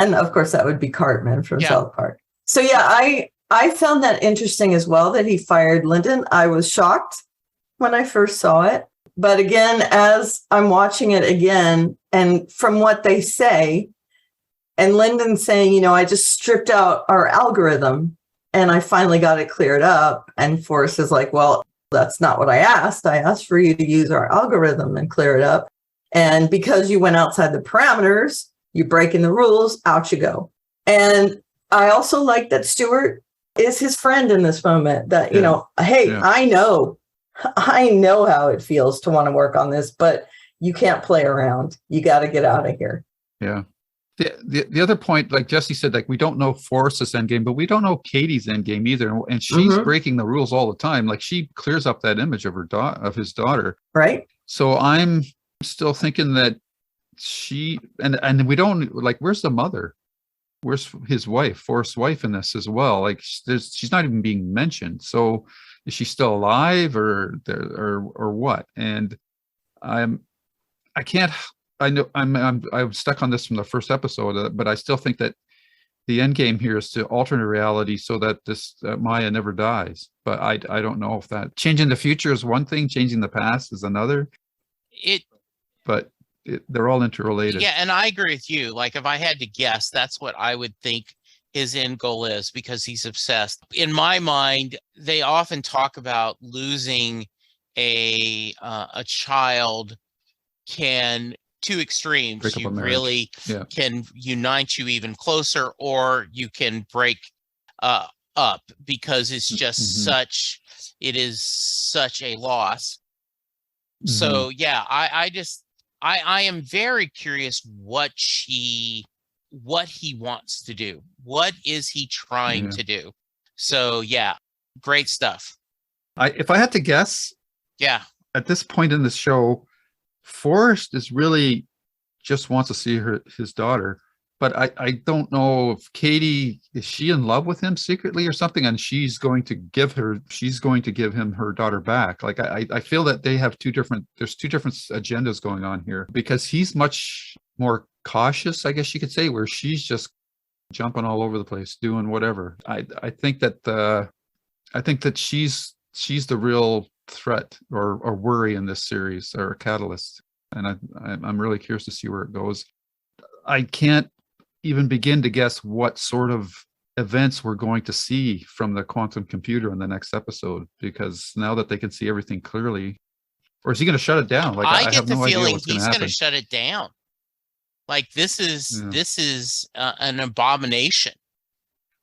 And of course, that would be Cartman from South Park. So yeah, I found that interesting as well, that he fired Lyndon. I was shocked when I first saw it. But again, as I'm watching it again, and from what they say, and Lyndon saying, I just stripped out our algorithm and I finally got it cleared up. And Forrest is like, well, that's not what I asked. I asked for you to use our algorithm and clear it up. And because you went outside the parameters, you're breaking the rules, out you go. And I also like that Stewart is his friend in this moment, that, hey, I know how it feels to want to work on this, but you can't play around. You got to get out of here. Yeah. The other point, like Jesse said, like, we don't know Forrest's endgame, but we don't know Katie's endgame either. And she's breaking the rules all the time. Like, she clears up that image of of his daughter. Right. So I'm still thinking that and we don't, like, where's the mother? Where's his wife, Forrest's wife, in this as well? Like, she's not even being mentioned. So is she still alive or what? And I'm stuck on this from the first episode, but I still think that the end game here is to alternate reality so that this Maya never dies. But I don't know if that changing the future is one thing, changing the past is another. But they're all interrelated. Yeah, and I agree with you. Like, if I had to guess, that's what I would think his end goal is, because he's obsessed. In my mind, they often talk about losing a child can two extremes. Break up You a marriage. really can unite you even closer, or you can break up, because it's just it is such a loss. So yeah, I am very curious what he wants to do. What is he trying to do? So yeah, great stuff. If I had to guess, at this point in the show, Forrest is really just wants to see his daughter. But I don't know if Katie, is she in love with him secretly or something, and she's going to give him her daughter back. Like I feel that they have there's two different agendas going on here, because he's much more cautious, I guess you could say, where she's just jumping all over the place, doing whatever. I think that she's the real threat or worry in this series, or a catalyst. And I'm really curious to see where it goes. I can't even begin to guess what sort of events we're going to see from the quantum computer in the next episode, because now that they can see everything clearly, or is he going to shut it down? Like I get have the no feeling he's going to shut it down. Like this is an abomination.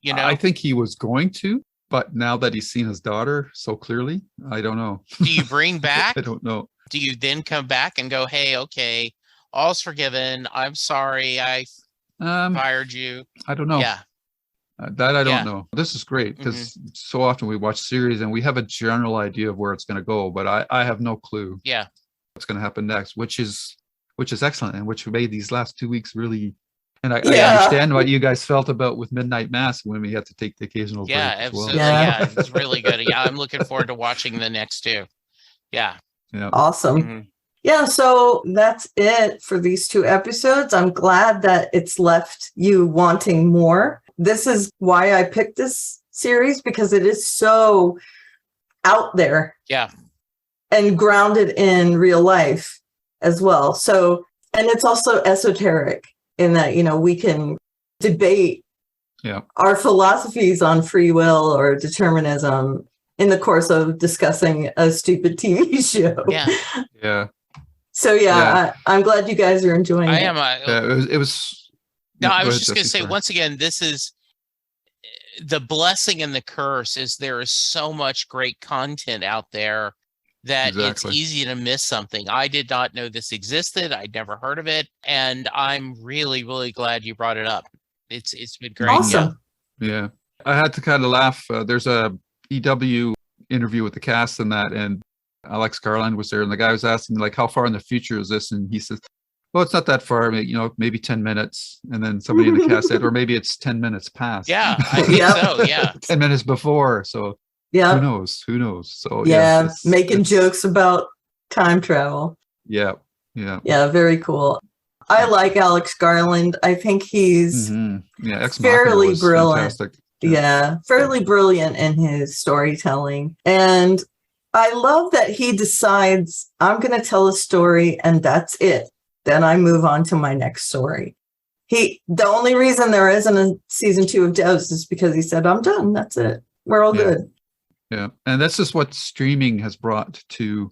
You know, I think he was going to, but now that he's seen his daughter so clearly, I don't know. Do you bring back? I don't know. Do you then come back and go, hey, okay, all's forgiven. I'm sorry. I fired you. I don't know. Yeah. That I don't know. This is great, because so often we watch series and we have a general idea of where it's going to go, but I have no clue. Yeah. What's going to happen next, which is excellent, and which made these last 2 weeks really. And I understand what you guys felt about with Midnight Mass when we had to take the occasional break. Absolutely. Well. Yeah, it's really good. Yeah, I'm looking forward to watching the next two. Yeah. Awesome. Yeah, so that's it for these 2 episodes. I'm glad that it's left you wanting more. This is why I picked this series, because it is so out there. Yeah. And grounded in real life as well. So, and it's also esoteric in that, we can debate our philosophies on free will or determinism in the course of discussing a stupid TV show. Yeah. So I'm glad you guys are enjoying it. I am. It was. No, I was just going to say, once again, this is the blessing and the curse. Is there is so much great content out there that it's easy to miss something. I did not know this existed. I'd never heard of it, and I'm really, really glad you brought it up. It's been great. Awesome. Yeah. I had to kind of laugh. There's a EW interview with the cast and that, and Alex Garland was there, and the guy was asking, like, how far in the future is this? And he says, well, it's not that far, maybe 10 minutes. And then somebody in the cast said, or maybe it's 10 minutes past. Yeah, I think so, yeah. 10 minutes before. So who knows? So making jokes about time travel. Yeah. Very cool. I like Alex Garland. I think he's fairly brilliant. Fantastic. Fairly brilliant in his storytelling. And I love that he decides, I'm going to tell a story and that's it. Then I move on to my next story. The only reason there isn't a season 2 of Devs is because he said, I'm done. That's it. We're all good. Yeah. And that's just what streaming has brought to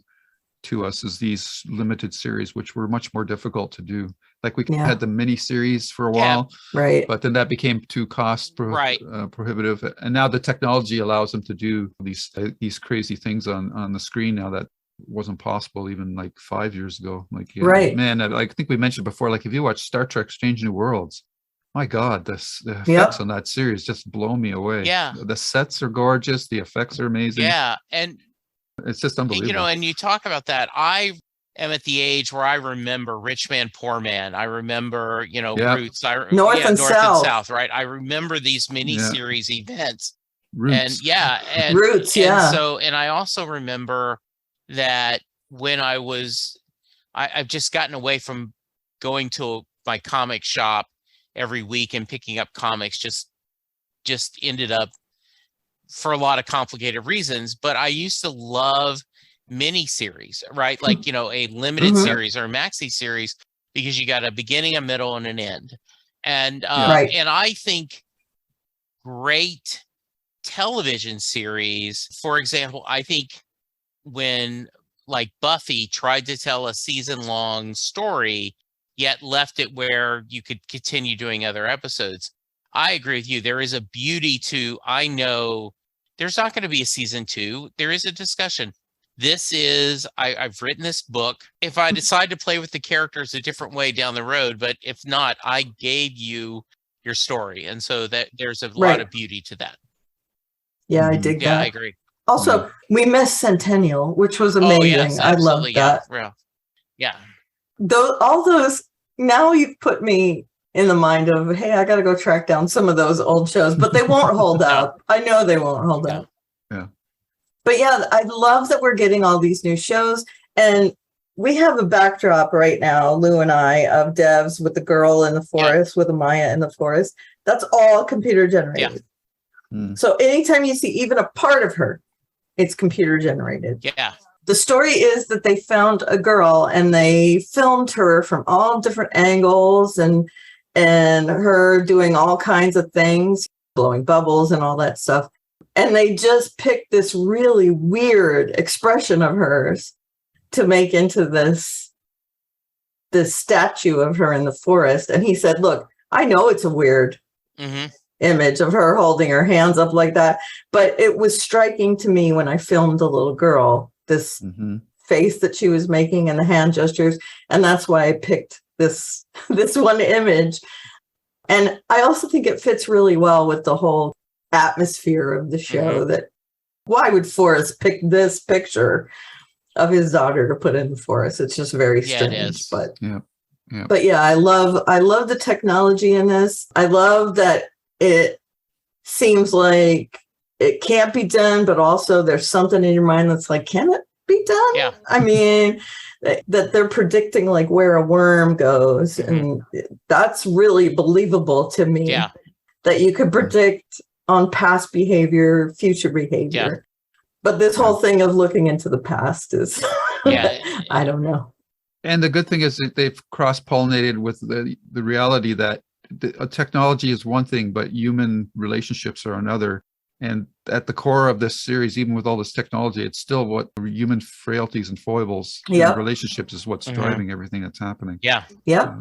us, is these limited series, which were much more difficult to do. Like we had the mini series for a while, right? But then that became too prohibitive. And now the technology allows them to do these crazy things on the screen now that wasn't possible even like 5 years ago. Like, man, I think we mentioned before, like if you watch Star Trek Strange New Worlds, my God, the effects on that series just blow me away. Yeah. The sets are gorgeous. The effects are amazing. Yeah. And it's just unbelievable. And you talk about that. I am at the age where I remember Rich Man, Poor Man. I remember, Roots. North and South, right? I remember these miniseries events. Roots. And Roots, and I also remember that when I've just gotten away from going to my comic shop every week and picking up comics just ended up for a lot of complicated reasons. But I used to love miniseries, right? Like, a limited series or a maxi series, because you got a beginning, a middle, and an end. And and I think great television series, for example, I think when like Buffy tried to tell a season-long story, yet left it where you could continue doing other episodes. I agree with you. There is a beauty to, I know there's not going to be a season 2. There is a discussion. I've written this book. If I decide to play with the characters a different way down the road, but if not, I gave you your story. And so that there's a lot of beauty to that. Yeah, I dig that. Yeah, I agree. Also, we missed Centennial, which was amazing. Oh, yes, I love that. Yeah. All those, now you've put me in the mind of, hey, I got to go track down some of those old shows, but they won't hold up. I know they won't hold up. Yeah. But yeah, I love that we're getting all these new shows. And we have a backdrop right now, Lou and I, of devs with the girl in the forest, with Amaya in the forest. That's all computer generated. So anytime you see even a part of her, it's computer generated. Yeah. The story is that they found a girl and they filmed her from all different angles and her doing all kinds of things, blowing bubbles and all that stuff. And they just picked this really weird expression of hers to make into this statue of her in the forest. And he said, look, I know it's a weird image of her holding her hands up like that, but it was striking to me when I filmed the little girl, this face that she was making and the hand gestures. And that's why I picked this one image. And I also think it fits really well with the whole atmosphere of the show, that why would Forrest pick this picture of his daughter to put in the forest? It's just very strange. But yeah, I love the technology in this. I love that it seems like it can't be done, but also there's something in your mind that's like, can it be done? Yeah. I mean, that they're predicting like where a worm goes. And that's really believable to me. Yeah. That you could predict on past behavior, future behavior. Yeah. But this whole thing of looking into the past is, I don't know. And the good thing is that they've cross-pollinated with the reality that technology is one thing, but human relationships are another. And at the core of this series, even with all this technology, it's still what human frailties and foibles in relationships is what's driving everything that's happening. Yeah,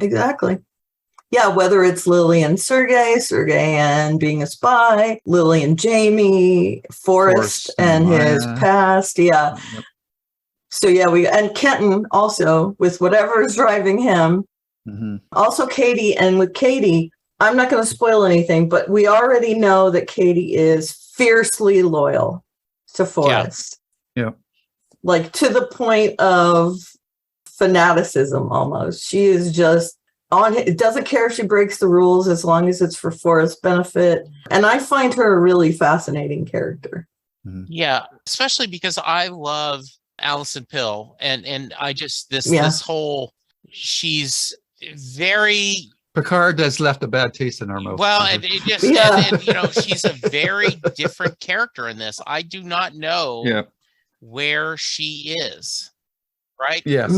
exactly. Yeah, whether it's Lily and Sergey and being a spy, Lily and Jamie, Forrest and his past. Yeah. Yep. So and Kenton also with whatever is driving him. Also Katie, and with Katie, I'm not going to spoil anything, but we already know that Katie is fiercely loyal to Forrest. Yeah. Like to the point of fanaticism almost. She is just on it, doesn't care if she breaks the rules as long as it's for Forrest's benefit. And I find her a really fascinating character. Yeah, especially because I love Allison Pill, and I just this whole, she's very, Picard has left a bad taste in our mouth. Well, and it just and, she's a very different character in this. I do not know where she is. Right? Yes.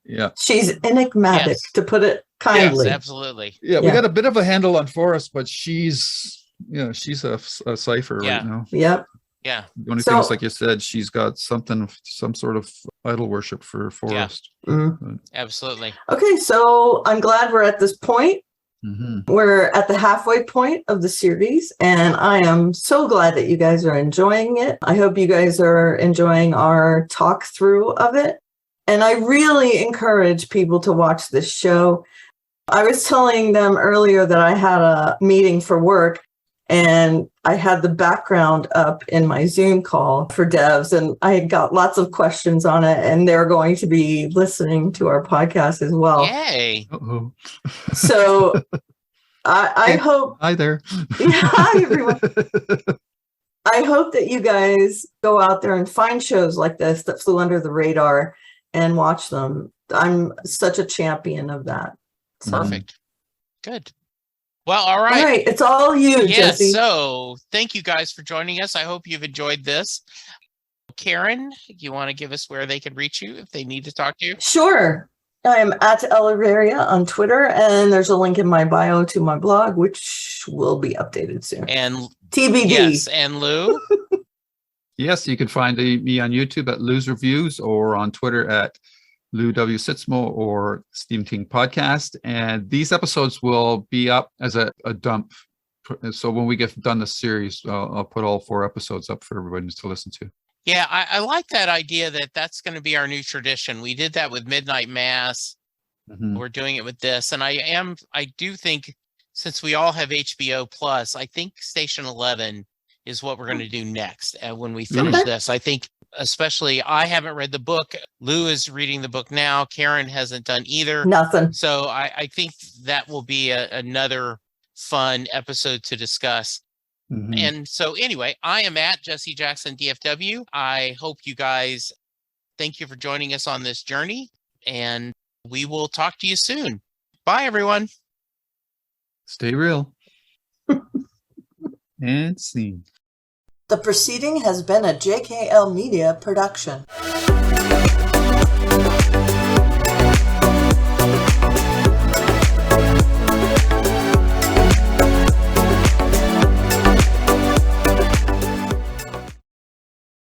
Yeah. She's enigmatic, to put it kindly. Yes, absolutely. Yeah, we got a bit of a handle on Forrest, but she's a cipher right now. Yep. Yeah. The only thing is, like you said, she's got some sort of idol worship for Forrest. Yeah. Absolutely. Okay, so I'm glad we're at this point. We're at the halfway point of the series, and I am so glad that you guys are enjoying it. I hope you guys are enjoying our talk through of it. And I really encourage people to watch this show. I was telling them earlier that I had a meeting for work, and I had the background up in my Zoom call for devs, and I got lots of questions on it, and they're going to be listening to our podcast as well. Yay. So I hope. Hi there. Hi, everyone. I hope that you guys go out there and find shows like this that flew under the radar and watch them. I'm such a champion of that. Perfect. Good. Well, all All right. right, it's all you, Yes, Jesse. so thank you guys for joining us. I hope you've enjoyed this. Karen, you want to give us where they can reach you if they need to talk to you? Sure. I am at Elevaria on Twitter, and there's a link in my bio to my blog, which will be updated soon. And TBD. yes, and Lou? Yes, you can find me on YouTube at Lou's Reviews or on Twitter at Lou W. Sitzmo or Steam Team Podcast. And these episodes will be up as a dump. So when we get done the series, I'll put all 4 episodes up for everybody to listen to. Yeah, I like that idea that that's going to be our new tradition. We did that with Midnight Mass. Mhm. We're doing it with this. And I do think since we all have HBO Plus, I think Station 11 is what we're going to do next when we finish Okay. this. I think especially I haven't read the book. Lou is reading the book now. Karen hasn't done either. Nothing. So I think that will be another fun episode to discuss. Mhm. And so anyway, I am at Jesse Jackson DFW. I hope you guys, thank you for joining us on this journey, and we will talk to you soon. Bye, everyone. Stay real. And scene. The proceeding has been a JKL Media production.